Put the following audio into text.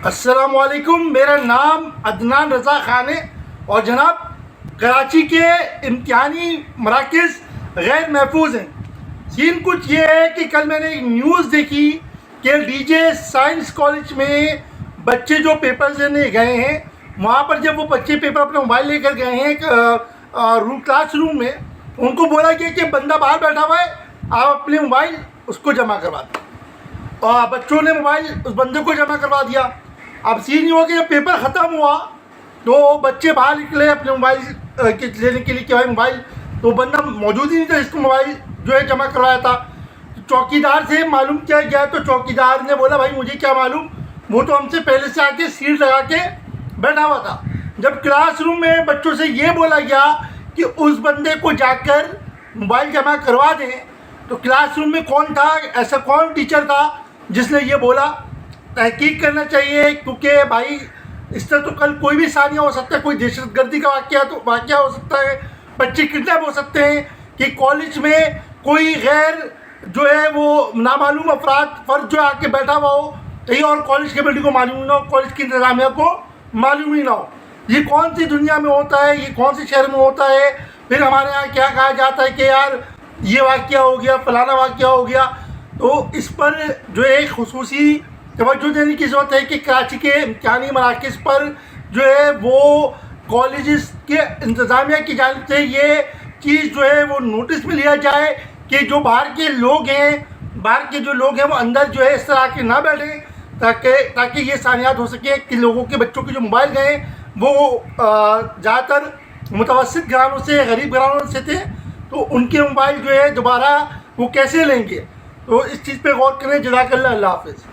السلام علیکم، میرا نام عدنان رضا خان ہے اور جناب کراچی کے امتحانی مراکز غیر محفوظ ہیں۔ سین کچھ یہ ہے کہ کل میں نے ایک نیوز دیکھی کہ ڈی جے سائنس کالج میں بچے جو پیپر دینے گئے ہیں، وہاں پر جب وہ بچے پیپر اپنا موبائل لے کر گئے ہیں کلاس روم میں، ان کو بولا گیا کہ بندہ باہر بیٹھا ہوا ہے، آپ اپنے موبائل اس کو جمع کروا دیں، اور بچوں نے موبائل اس بندے کو جمع کروا دیا۔ اب سین یہ ہوا کہ جب پیپر ختم ہوا تو بچے باہر نکلے اپنے موبائل لینے کے لیے کہ بھائی موبائل، تو بندہ موجود ہی نہیں تھا جس کو موبائل جو ہے جمع کروایا تھا۔ چوکی دار سے معلوم کیا گیا تو چوکی دار نے بولا بھائی مجھے کیا معلوم، وہ تو ہم سے پہلے سے آ کے سیٹ لگا کے بیٹھا ہوا تھا۔ جب کلاس روم میں بچوں سے یہ بولا گیا کہ اس بندے کو جا کر موبائل جمع کروا دیں، تو کلاس روم میں کون تھا، ایسا کون ٹیچر تھا جس نے یہ بولا؟ تحقیق کرنا چاہیے، کیونکہ بھائی اس طرح تو کل کوئی بھی ثانیہ ہو سکتا ہے، کوئی دہشت گردی کا واقعہ ہو سکتا ہے، بچے کڈنیپ ہو سکتے ہیں کہ کالج میں کوئی غیر جو ہے وہ نامعلوم فرد جو آ کے بیٹھا ہوا ہو، کہیں اور کالج کے بلڈنگ کو معلوم نہ ہو، کالج کی انتظامیہ کو معلوم ہی نہ ہو۔ یہ کون سی دنیا میں ہوتا ہے، یہ کون سے شہر میں ہوتا ہے؟ پھر ہمارے یہاں کیا کہا جاتا ہے کہ یار یہ واقعہ ہو گیا، فلانا واقعہ ہو گیا۔ تو اس پر جو ہے خصوصی توجہ دینے کی ضرورت ہے کہ کراچی کے امتحانی مراکز پر جو ہے وہ کالجز کے انتظامیہ کی جانب سے یہ چیز جو ہے وہ نوٹس میں لیا جائے کہ جو باہر کے لوگ ہیں وہ اندر جو ہے اس طرح کے نہ بیٹھیں، تاکہ یہ ثانیات ہو سکے کہ لوگوں کے بچوں کے جو موبائل گئے وہ زیادہ تر متوسط گھرانوں سے، غریب گھرانوں سے تھے، تو ان کے موبائل جو ہے دوبارہ وہ کیسے لیں گے؟ تو اس چیز پہ غور کریں۔ جزاک اللہ، اللہ حافظ۔